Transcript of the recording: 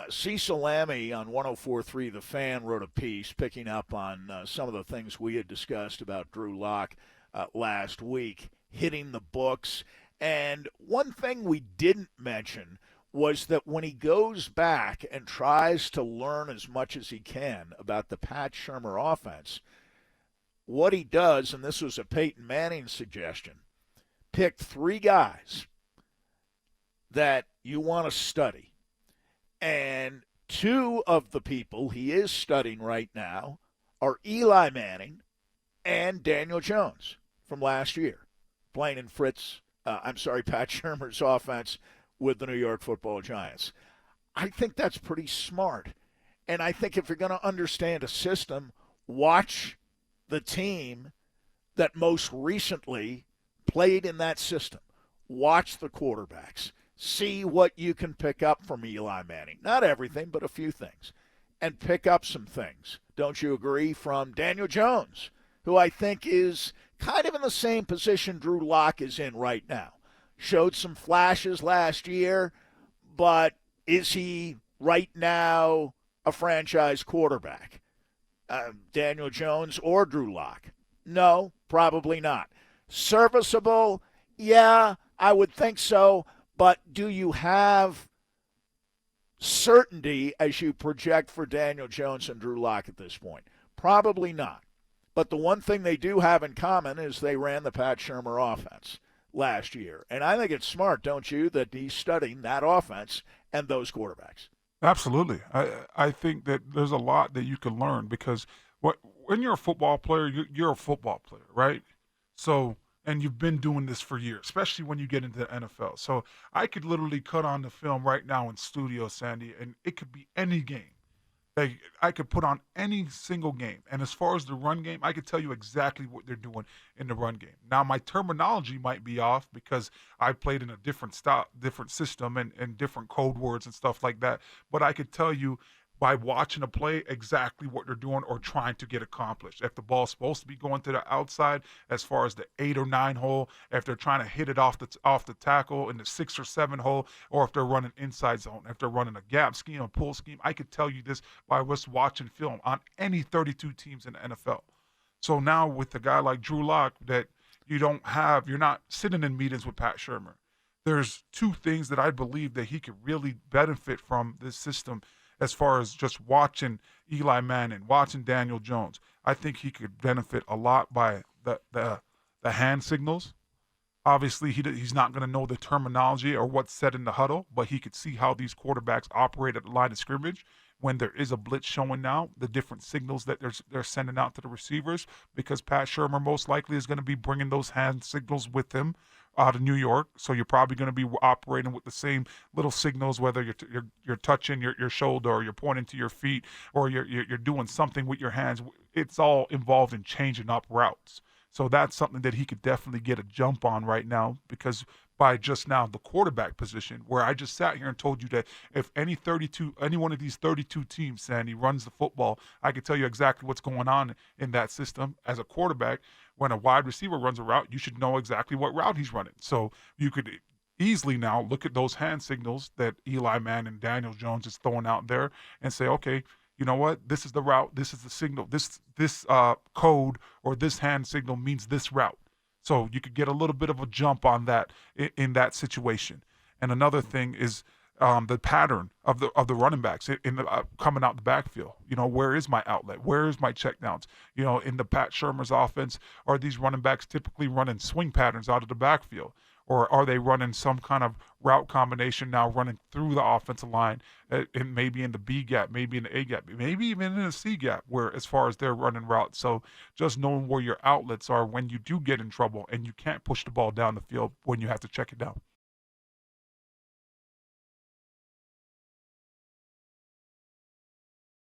Cecil Lammy on 104.3 The Fan wrote a piece picking up on some of the things we had discussed about Drew Lock last week, hitting the books. And one thing we didn't mention was that when he goes back and tries to learn as much as he can about the Pat Shurmur offense, what he does, and this was a Peyton Manning suggestion, pick three guys that you want to study. And two of the people he is studying right now are Eli Manning and Daniel Jones from last year, playing in Pat Shurmur's offense with the New York Football Giants. I think that's pretty smart. And I think if you're going to understand a system, watch the team that most recently played in that system. Watch the quarterbacks. See what you can pick up from Eli Manning. Not everything, but a few things. And pick up some things, don't you agree, from Daniel Jones, who I think is kind of in the same position Drew Lock is in right now. Showed some flashes last year, but is he right now a franchise quarterback? Daniel Jones or Drew Lock? No, probably not. Serviceable? Yeah, I would think so. But do you have certainty as you project for Daniel Jones and Drew Lock at this point? Probably not. But the one thing they do have in common is they ran the Pat Shurmur offense last year. And I think it's smart, don't you, that he's studying that offense and those quarterbacks. Absolutely. I think that there's a lot that you can learn because when you're a football player, you're a football player, right? So, and you've been doing this for years, especially when you get into the NFL. So I could literally cut on the film right now in studio, Sandy, and it could be any game. Like, I could put on any single game. And as far as the run game, I could tell you exactly what they're doing in the run game. Now, my terminology might be off because I played in a different style, different system and different code words and stuff like that. But I could tell you by watching a play exactly what they're doing or trying to get accomplished. If the ball's supposed to be going to the outside as far as the 8 or 9 hole, if they're trying to hit it off the tackle in the 6 or 7 hole, or if they're running inside zone, if they're running a gap scheme, a pull scheme, I could tell you this by just watching film on any 32 teams in the NFL. So now with a guy like Drew Lock that you're not sitting in meetings with Pat Shurmur. There's two things that I believe that he could really benefit from this system as far as just watching Eli Manning, watching Daniel Jones. I think he could benefit a lot by the hand signals. Obviously, he's not going to know the terminology or what's said in the huddle, but he could see how these quarterbacks operate at the line of scrimmage when there is a blitz showing now, the different signals that they're sending out to the receivers, because Pat Shurmur most likely is going to be bringing those hand signals with him out of New York. So you're probably going to be operating with the same little signals, whether you're touching your shoulder or you're pointing to your feet or you're doing something with your hands. It's all involved in changing up routes. So that's something that he could definitely get a jump on right now, because by just now the quarterback position, where I just sat here and told you that if any one of these 32 teams, Sandy, runs the football, I could tell you exactly what's going on in that system. As a quarterback, when a wide receiver runs a route, you should know exactly what route he's running. So you could easily now look at those hand signals that Eli Manning and Daniel Jones is throwing out there and say, okay, you know what? This is the route. This is the signal. This code or this hand signal means this route. So you could get a little bit of a jump on that in that situation. And another thing is the pattern of the running backs in the coming out the backfield. You know, where is my outlet? Where is my checkdowns? You know, in the Pat Shurmur's offense, are these running backs typically running swing patterns out of the backfield? Or are they running some kind of route combination now running through the offensive line, and maybe in the B gap, maybe in the A gap, maybe even in the C gap, where as far as they're running routes. So just knowing where your outlets are when you do get in trouble and you can't push the ball down the field when you have to check it down.